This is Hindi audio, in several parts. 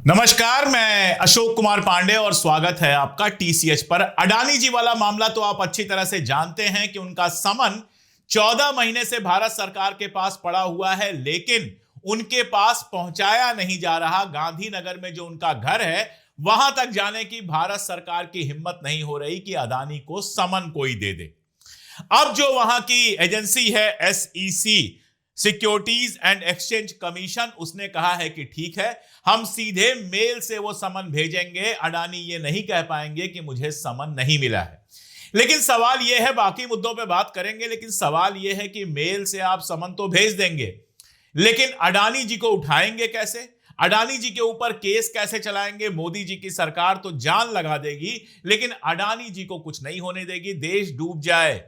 नमस्कार, मैं अशोक कुमार पांडे और स्वागत है आपका टीसीएच पर। अडानी जी वाला मामला तो आप अच्छी तरह से जानते हैं कि उनका समन 14 महीने से भारत सरकार के पास पड़ा हुआ है, लेकिन उनके पास पहुंचाया नहीं जा रहा। गांधीनगर में जो उनका घर है वहां तक जाने की भारत सरकार की हिम्मत नहीं हो रही कि अडानी को समन कोई दे दे। अब जो वहां की एजेंसी है SEC, securities and exchange commission, उसने कहा है कि ठीक है, हम सीधे मेल से वो समन भेजेंगे। अडानी ये नहीं कह पाएंगे कि मुझे समन नहीं मिला है। लेकिन सवाल यह है, बाकी मुद्दों पे बात करेंगे, लेकिन सवाल यह है कि मेल से आप समन तो भेज देंगे, लेकिन अडानी जी को उठाएंगे कैसे? अडानी जी के ऊपर केस कैसे चलाएंगे? मोदी जी की सरकार तो जान लगा देगी, लेकिन अडानी जी को कुछ नहीं होने देगी। देश डूब जाए,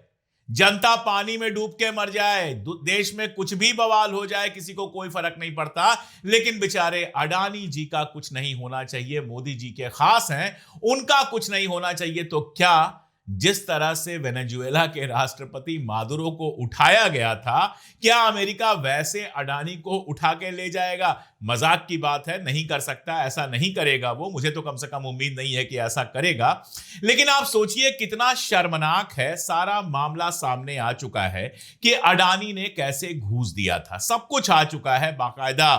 जनता पानी में डूब के मर जाए, देश में कुछ भी बवाल हो जाए, किसी को कोई फर्क नहीं पड़ता, लेकिन बेचारे अडानी जी का कुछ नहीं होना चाहिए। मोदी जी के खास हैं, उनका कुछ नहीं होना चाहिए। तो क्या जिस तरह से वेनेजुएला के राष्ट्रपति मादुरो को उठाया गया था, क्या अमेरिका वैसे अडानी को उठा के ले जाएगा? मजाक की बात है, नहीं कर सकता, ऐसा नहीं करेगा वो। मुझे तो कम से कम उम्मीद नहीं है कि ऐसा करेगा। लेकिन आप सोचिए कितना शर्मनाक है। सारा मामला सामने आ चुका है कि अडानी ने कैसे घूस दिया था। सब कुछ आ चुका है, बाकायदा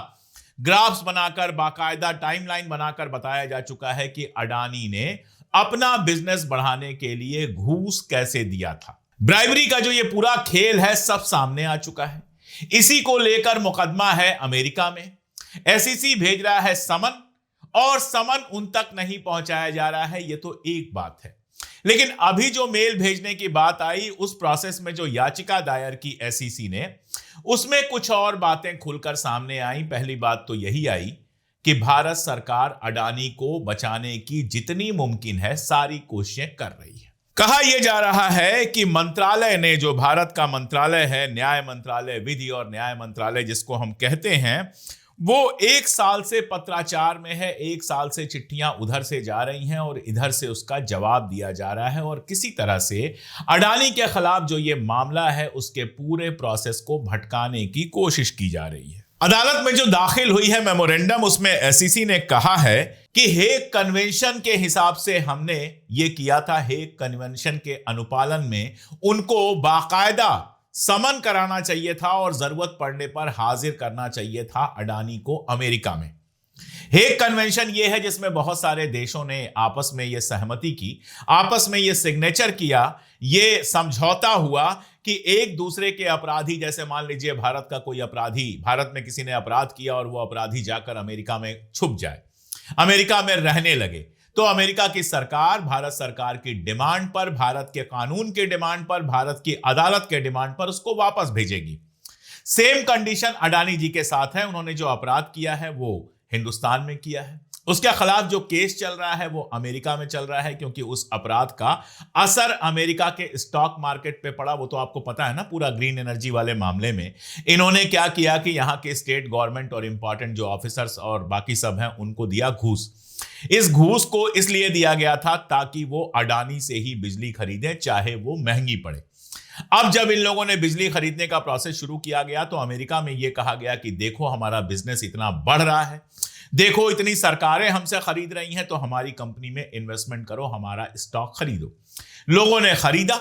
ग्राफ्स बनाकर, बाकायदा टाइमलाइन बनाकर बताया जा चुका है कि अडानी ने अपना बिजनेस बढ़ाने के लिए घूस कैसे दिया था। ब्राइबरी का जो ये पूरा खेल है सब सामने आ चुका है। इसी को लेकर मुकदमा है अमेरिका में। एसईसी भेज रहा है समन, और समन उन तक नहीं पहुंचाया जा रहा है। ये तो एक बात है, लेकिन अभी जो मेल भेजने की बात आई, उस प्रोसेस में जो याचिका दायर की एसईसी ने, उसमें कुछ और बातें खुलकर सामने आई। पहली बात तो यही आई कि भारत सरकार अडानी को बचाने की जितनी मुमकिन है सारी कोशिशें कर रही है। कहा यह जा रहा है कि मंत्रालय ने, जो भारत का मंत्रालय है, न्याय मंत्रालय, विधि और न्याय मंत्रालय जिसको हम कहते हैं, वो 1 साल से पत्राचार में है। 1 साल से चिट्ठियां उधर से जा रही हैं और इधर से उसका जवाब दिया जा रहा है, और किसी तरह से अडानी के खिलाफ जो ये मामला है उसके पूरे प्रोसेस को भटकाने की कोशिश की जा रही है। अदालत में जो दाखिल हुई है मेमोरेंडम, उसमें एसईसी ने कहा है कि हेग कन्वेंशन के हिसाब से हमने ये किया था। हेग कन्वेंशन के अनुपालन में उनको बाकायदा समन कराना चाहिए था और जरूरत पड़ने पर हाजिर करना चाहिए था अडानी को अमेरिका में। हेग कन्वेंशन ये है जिसमें बहुत सारे देशों ने आपस में ये सहमति की, आपस में ये सिग्नेचर किया, ये समझौता हुआ कि एक दूसरे के अपराधी, जैसे मान लीजिए भारत का कोई अपराधी, भारत में किसी ने अपराध किया और वो अपराधी जाकर अमेरिका में छुप जाए, अमेरिका में रहने लगे, तो अमेरिका की सरकार भारत सरकार की डिमांड पर, भारत के कानून की डिमांड पर, भारत की अदालत के डिमांड पर उसको वापस भेजेगी। सेम कंडीशन अडानी जी के साथ है। उन्होंने जो अपराध किया है वो हिंदुस्तान में किया है। उसके खिलाफ जो केस चल रहा है वो अमेरिका में चल रहा है, क्योंकि उस अपराध का असर अमेरिका के स्टॉक मार्केट पे पड़ा। वो तो आपको पता है ना, पूरा ग्रीन एनर्जी वाले मामले में इन्होंने क्या किया कि यहां के स्टेट गवर्नमेंट और इंपॉर्टेंट जो ऑफिसर्स और बाकी सब हैं उनको दिया घूस। इस घूस को इसलिए दिया गया था ताकि वो अडानी से ही बिजली खरीदें, चाहे वो महंगी पड़े। अब जब इन लोगों ने बिजली खरीदने का प्रोसेस शुरू किया गया तो अमेरिका में यह कहा गया कि देखो हमारा बिजनेस इतना बढ़ रहा है, देखो इतनी सरकारें हमसे खरीद रही हैं, तो हमारी कंपनी में इन्वेस्टमेंट करो, हमारा स्टॉक खरीदो। लोगों ने खरीदा,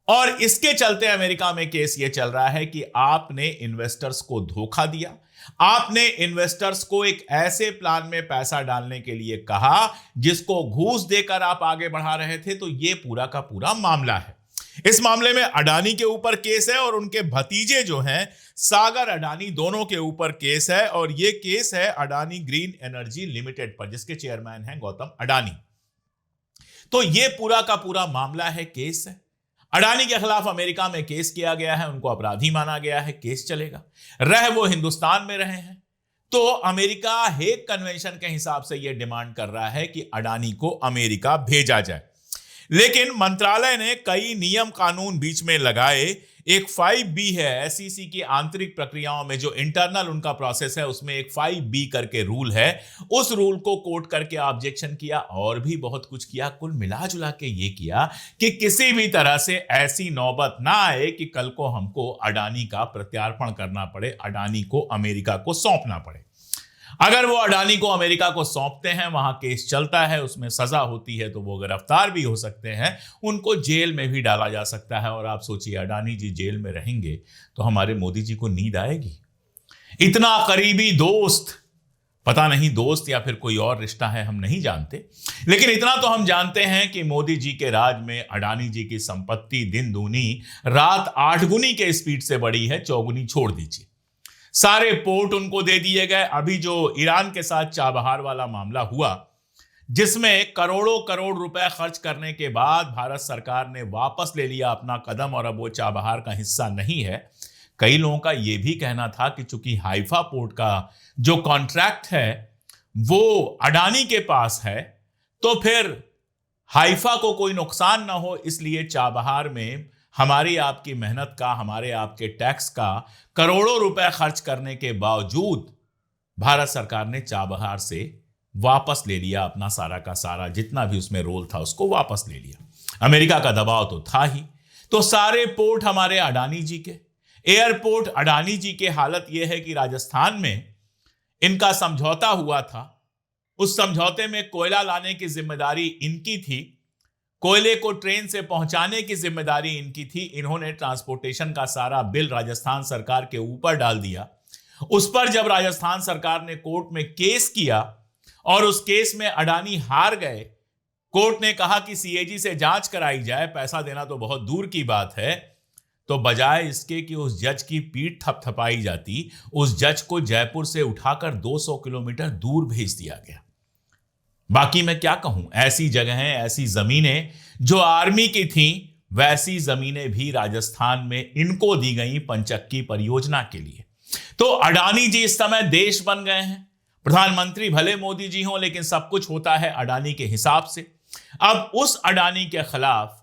और इसके चलते अमेरिका में केस ये चल रहा है कि आपने इन्वेस्टर्स को धोखा दिया। आपने इन्वेस्टर्स को एक ऐसे प्लान में पैसा डालने के लिए कहा जिसको घूस देकर आप आगे बढ़ा रहे थे। तो ये पूरा का पूरा मामला है। इस मामले में अडानी के ऊपर केस है और उनके भतीजे जो हैं सागर अडानी, दोनों के ऊपर केस है। और यह केस है अडानी ग्रीन एनर्जी लिमिटेड पर, जिसके चेयरमैन हैं गौतम अडानी। तो यह पूरा का पूरा मामला है, केस है। अडानी के खिलाफ अमेरिका में केस किया गया है, उनको अपराधी माना गया है, केस चलेगा। रह वो हिंदुस्तान में रहे हैं, तो अमेरिका हेग कन्वेंशन के हिसाब से यह डिमांड कर रहा है कि अडानी को अमेरिका भेजा जाए। लेकिन मंत्रालय ने कई नियम कानून बीच में लगाए। एक 5B है एसईसी की आंतरिक प्रक्रियाओं में, जो इंटरनल उनका प्रोसेस है, उसमें एक 5B करके रूल है। उस रूल को कोट करके ऑब्जेक्शन किया और भी बहुत कुछ किया। कुल मिला जुला के ये किया कि किसी भी तरह से ऐसी नौबत ना आए कि कल को हमको अडानी का प्रत्यार्पण करना पड़े, अडानी को अमेरिका को सौंपना पड़े। अगर वो अडानी को अमेरिका को सौंपते हैं, वहां केस चलता है, उसमें सजा होती है, तो वो गिरफ्तार भी हो सकते हैं, उनको जेल में भी डाला जा सकता है। और आप सोचिए, अडानी जी जेल में रहेंगे तो हमारे मोदी जी को नींद आएगी? इतना करीबी दोस्त, पता नहीं दोस्त या फिर कोई और रिश्ता है, हम नहीं जानते, लेकिन इतना तो हम जानते हैं कि मोदी जी के राज में अडानी जी की संपत्ति दिन दूनी रात 8 गुनी के स्पीड से बढ़ी है, 4 गुनी छोड़ दीजिए। सारे पोर्ट उनको दे दिए गए। अभी जो ईरान के साथ चाबहार वाला मामला हुआ, जिसमें करोड़ों करोड़ रुपए खर्च करने के बाद भारत सरकार ने वापस ले लिया अपना कदम और अब वो चाबहार का हिस्सा नहीं है। कई लोगों का यह भी कहना था कि चूंकि हाइफा पोर्ट का जो कॉन्ट्रैक्ट है वो अडानी के पास है, तो फिर हाइफा को कोई नुकसान ना हो, इसलिए चाबहार में हमारी आपकी मेहनत का, हमारे आपके टैक्स का करोड़ों रुपए खर्च करने के बावजूद भारत सरकार ने चाबहार से वापस ले लिया अपना सारा का सारा, जितना भी उसमें रोल था उसको वापस ले लिया। अमेरिका का दबाव तो था ही। तो सारे पोर्ट हमारे अडानी जी के, एयरपोर्ट अडानी जी के। हालत यह है कि राजस्थान में इनका समझौता हुआ था, उस समझौते में कोयला लाने की जिम्मेदारी इनकी थी, कोयले को ट्रेन से पहुंचाने की जिम्मेदारी इनकी थी। इन्होंने ट्रांसपोर्टेशन का सारा बिल राजस्थान सरकार के ऊपर डाल दिया। उस पर जब राजस्थान सरकार ने कोर्ट में केस किया और उस केस में अडानी हार गए, कोर्ट ने कहा कि सीएजी से जांच कराई जाए, पैसा देना तो बहुत दूर की बात है, तो बजाय इसके कि उस जज की पीठ थपथपाई जाती, उस जज को जयपुर से उठाकर 200 किलोमीटर दूर भेज दिया गया। बाकी मैं क्या कहूं, ऐसी जगहें, ऐसी जमीनें जो आर्मी की थीं, वैसी जमीनें भी राजस्थान में इनको दी गई पंचक्की परियोजना के लिए। तो अडानी जी इस समय देश बन गए हैं। प्रधानमंत्री भले मोदी जी हों, लेकिन सब कुछ होता है अडानी के हिसाब से। अब उस अडानी के खिलाफ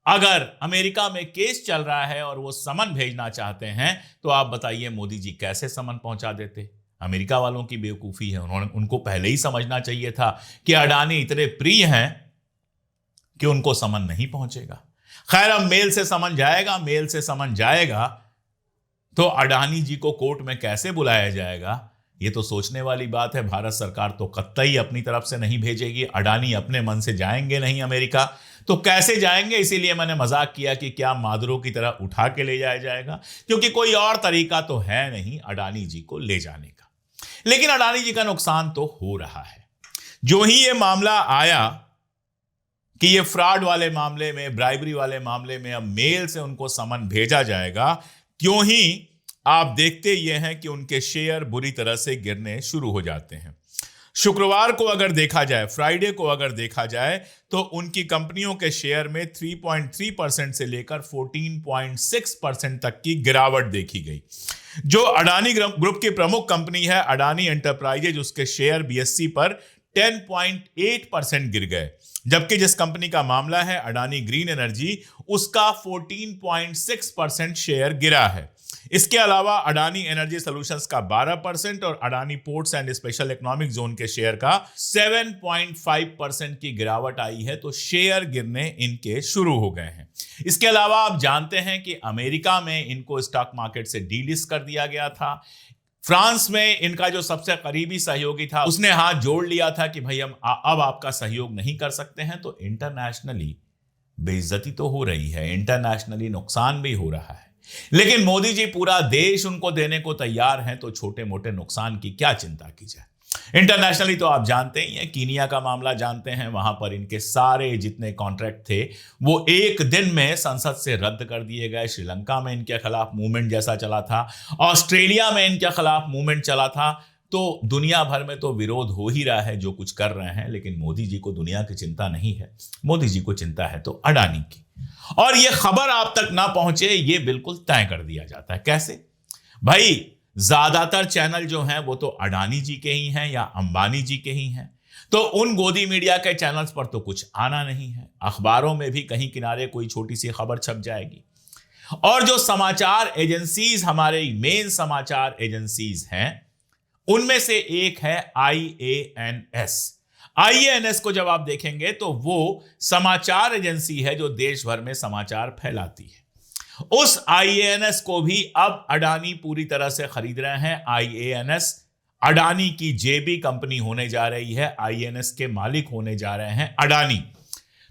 अगर अमेरिका में केस चल रहा है और वो समन भेजना चाहते हैं, तो आप बताइए मोदी जी कैसे समन पहुंचा देते? अमेरिका वालों की बेवकूफी है। उनको पहले ही समझना चाहिए था कि अडानी इतने प्रिय हैं कि उनको समन नहीं पहुंचेगा। खैर, अब मेल से समन जाएगा, मेल से समन जाएगा तो अडानी जी को कोर्ट में कैसे बुलाया जाएगा, ये तो सोचने वाली बात है। भारत सरकार तो कतई अपनी तरफ से नहीं भेजेगी। अडानी अपने मन से जाएंगे नहीं अमेरिका, तो कैसे जाएंगे? इसीलिए मैंने मजाक किया कि क्या मादरों की तरह उठा के ले जाया जाएगा, क्योंकि कोई और तरीका तो है नहीं अडानी जी को ले जाने का। लेकिन अडानी जी का नुकसान तो हो रहा है। जो ही ये मामला आया कि ये फ्रॉड वाले मामले में, ब्राइबरी वाले मामले में अब मेल से उनको समन भेजा जाएगा, क्यों ही आप देखते ये हैं कि उनके शेयर बुरी तरह से गिरने शुरू हो जाते हैं। शुक्रवार को अगर देखा जाए, फ्राइडे को अगर देखा जाए, तो उनकी कंपनियों के शेयर में 3.3% से लेकर 14.6% तक की गिरावट देखी गई। जो अडानी ग्रुप की प्रमुख कंपनी है अडानी एंटरप्राइजेज, उसके शेयर बीएसई पर 10.8% गिर गए, जबकि जिस कंपनी का मामला है अडानी ग्रीन एनर्जी, उसका 14.6% शेयर गिरा है। इसके अलावा अडानी एनर्जी सॉल्यूशंस का 12% और Adani ports and special economic zone के शेयर का 7.5% की गिरावट आई है। तो शेयर गिरने इनके शुरू हो गए हैं। इसके अलावा आप जानते हैं कि अमेरिका में इनको स्टॉक मार्केट से डीलिस्ट कर दिया गया था। फ्रांस में इनका जो सबसे करीबी सहयोगी था, उसने हाथ जोड़ लिया था कि भाई हम अब आपका सहयोग नहीं कर सकते हैं। तो इंटरनेशनली बेइज्जती तो हो रही है, इंटरनेशनली नुकसान भी हो रहा है। लेकिन मोदी जी पूरा देश उनको देने को तैयार हैं, तो छोटे मोटे नुकसान की क्या चिंता की जाए। इंटरनेशनली तो आप जानते ही हैं, कीनिया का मामला जानते हैं, वहां पर इनके सारे जितने कॉन्ट्रैक्ट थे वो एक दिन में संसद से रद्द कर दिए गए। श्रीलंका में इनके खिलाफ मूवमेंट जैसा चला था, ऑस्ट्रेलिया में इनके खिलाफ मूवमेंट चला था। तो दुनिया भर में तो विरोध हो ही रहा है जो कुछ कर रहे हैं, लेकिन मोदी जी को दुनिया की चिंता नहीं है। मोदी जी को चिंता है तो अडानी की, और ये खबर आप तक ना पहुंचे ये बिल्कुल तय कर दिया जाता है। कैसे भाई? ज्यादातर चैनल जो हैं वो तो अडानी जी के ही हैं या अंबानी जी के ही हैं, तो उन गोदी मीडिया के चैनल्स पर तो कुछ आना नहीं है। अखबारों में भी कहीं किनारे कोई छोटी सी खबर छप जाएगी। और जो समाचार एजेंसीज, हमारे मेन समाचार एजेंसीज हैं, उनमें से एक है IANS। IANS को जब आप देखेंगे तो वो समाचार एजेंसी है जो देश भर में समाचार फैलाती है। उस IANS को भी अब अडानी पूरी तरह से खरीद रहे हैं। IANS अडानी की जेबी कंपनी होने जा रही है, आईएनएस के मालिक होने जा रहे हैं अडानी।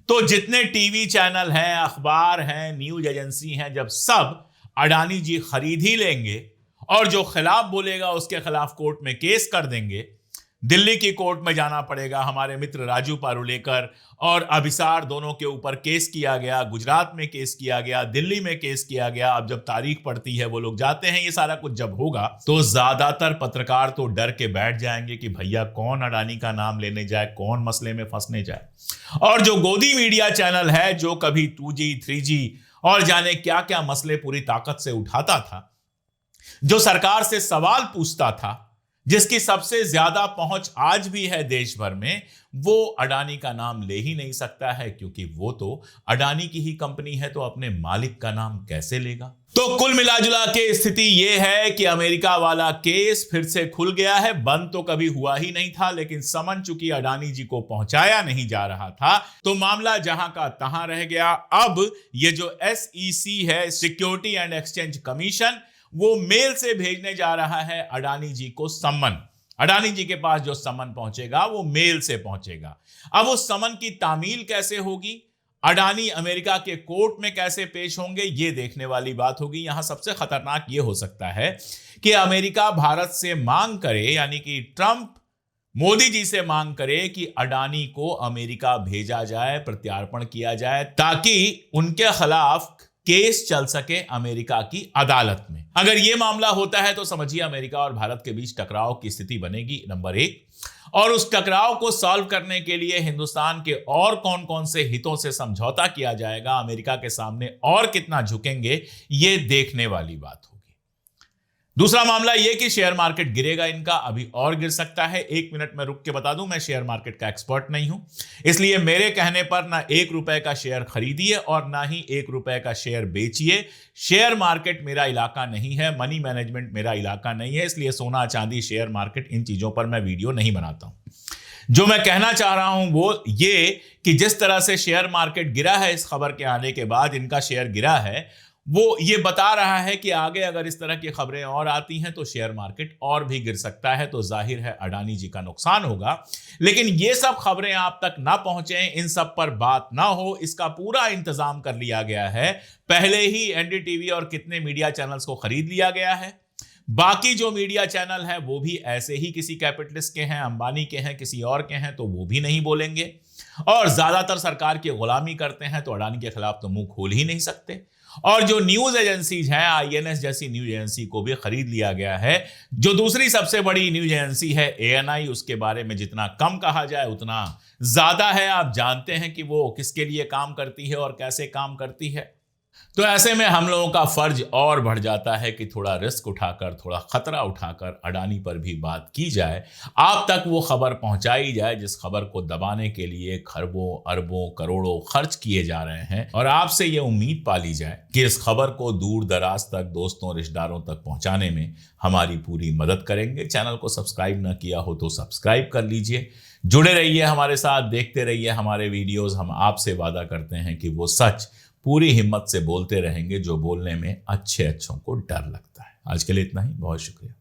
तो जितने टीवी चैनल हैं, अखबार हैं, न्यूज एजेंसी हैं, जब सब अडानी जी खरीद ही लेंगे और जो खिलाफ बोलेगा उसके खिलाफ कोर्ट में केस कर देंगे। दिल्ली की कोर्ट में जाना पड़ेगा। हमारे मित्र राजू पारुलेकर और अभिसार दोनों के ऊपर केस किया गया, गुजरात में केस किया गया, दिल्ली में केस किया गया। अब जब तारीख पड़ती है वो लोग जाते हैं, ये सारा कुछ जब होगा तो ज्यादातर पत्रकार तो डर के बैठ जाएंगे कि भैया कौन अडानी का नाम लेने जाए, कौन मसले में फंसने जाए। और जो गोदी मीडिया चैनल है, जो कभी 2G 3G और जाने क्या क्या मसले पूरी ताकत से उठाता था, जो सरकार से सवाल पूछता था, जिसकी सबसे ज्यादा पहुंच आज भी है देश भर में, वो अडानी का नाम ले ही नहीं सकता है, क्योंकि वो तो अडानी की ही कंपनी है, तो अपने मालिक का नाम कैसे लेगा। तो कुल मिलाजुला के स्थिति ये है कि अमेरिका वाला केस फिर से खुल गया है। बंद तो कभी हुआ ही नहीं था, लेकिन समन चूंकि अडानी जी को पहुंचाया नहीं जा रहा था, तो मामला जहां का तहां रह गया। अब ये जो SEC है, सिक्योरिटी एंड एक्सचेंज कमीशन, वो मेल से भेजने जा रहा है अडानी जी को सम्मन। अडानी जी के पास जो सम्मन पहुंचेगा वो मेल से पहुंचेगा। अब उस सम्मन की तामील कैसे होगी, अडानी अमेरिका के कोर्ट में कैसे पेश होंगे, ये देखने वाली बात होगी। यहां सबसे खतरनाक ये हो सकता है कि अमेरिका भारत से मांग करे, यानी कि ट्रंप मोदी जी से मांग करे कि अडानी को अमेरिका भेजा जाए, प्रत्यार्पण किया जाए, ताकि उनके खिलाफ केस चल सके अमेरिका की अदालत में। अगर यह मामला होता है तो समझिए अमेरिका और भारत के बीच टकराव की स्थिति बनेगी, नंबर 1। और उस टकराव को सॉल्व करने के लिए हिंदुस्तान के और कौन कौन से हितों से समझौता किया जाएगा, अमेरिका के सामने और कितना झुकेंगे, यह देखने वाली बात होगी। दूसरा मामला यह कि शेयर मार्केट गिरेगा इनका, अभी और गिर सकता है। 1 मिनट में रुक के बता दूं, मैं शेयर मार्केट का एक्सपर्ट नहीं हूं, इसलिए मेरे कहने पर ना 1 रुपए का शेयर खरीदिए और ना ही 1 रुपए का शेयर बेचिए। शेयर मार्केट मेरा इलाका नहीं है, मनी मैनेजमेंट मेरा इलाका नहीं है, इसलिए सोना चांदी, शेयर मार्केट, इन चीजों पर मैं वीडियो नहीं बनाता हूं। जो मैं कहना चाह रहा हूं वो ये कि जिस तरह से शेयर मार्केट गिरा है इस खबर के आने के बाद, इनका शेयर गिरा है, वो ये बता रहा है कि आगे अगर इस तरह की खबरें और आती हैं तो शेयर मार्केट और भी गिर सकता है। तो जाहिर है अडानी जी का नुकसान होगा। लेकिन ये सब खबरें आप तक ना पहुंचे, इन सब पर बात ना हो, इसका पूरा इंतजाम कर लिया गया है। पहले ही NDTV और कितने मीडिया चैनल्स को खरीद लिया गया है। बाकी जो मीडिया चैनल है वो भी ऐसे ही किसी कैपिटलिस्ट के हैं, अंबानी के हैं, किसी और के हैं, तो वो भी नहीं बोलेंगे। और ज्यादातर सरकार की गुलामी करते हैं, तो अडानी के खिलाफ तो मुंह खोल ही नहीं सकते। और जो न्यूज एजेंसीज हैं, INS जैसी न्यूज एजेंसी को भी खरीद लिया गया है। जो दूसरी सबसे बड़ी न्यूज एजेंसी है ANI, उसके बारे में जितना कम कहा जाए उतना ज्यादा है। आप जानते हैं कि वो किसके लिए काम करती है और कैसे काम करती है। तो ऐसे में हम लोगों का फर्ज और बढ़ जाता है कि थोड़ा रिस्क उठाकर, थोड़ा खतरा उठाकर अडानी पर भी बात की जाए, आप तक वो खबर पहुंचाई जाए जिस खबर को दबाने के लिए खरबों अरबों करोड़ों खर्च किए जा रहे हैं। और आपसे ये उम्मीद पाली जाए कि इस खबर को दूर दराज तक, दोस्तों रिश्तेदारों तक पहुंचाने में हमारी पूरी मदद करेंगे। चैनल को सब्सक्राइब ना किया हो तो सब्सक्राइब कर लीजिए। जुड़े रहिए हमारे साथ, देखते रहिए हमारे वीडियोज। हम आपसे वादा करते हैं कि वो सच पूरी हिम्मत से बोलते रहेंगे जो बोलने में अच्छों को डर लगता है। आज के लिए इतना ही, बहुत शुक्रिया।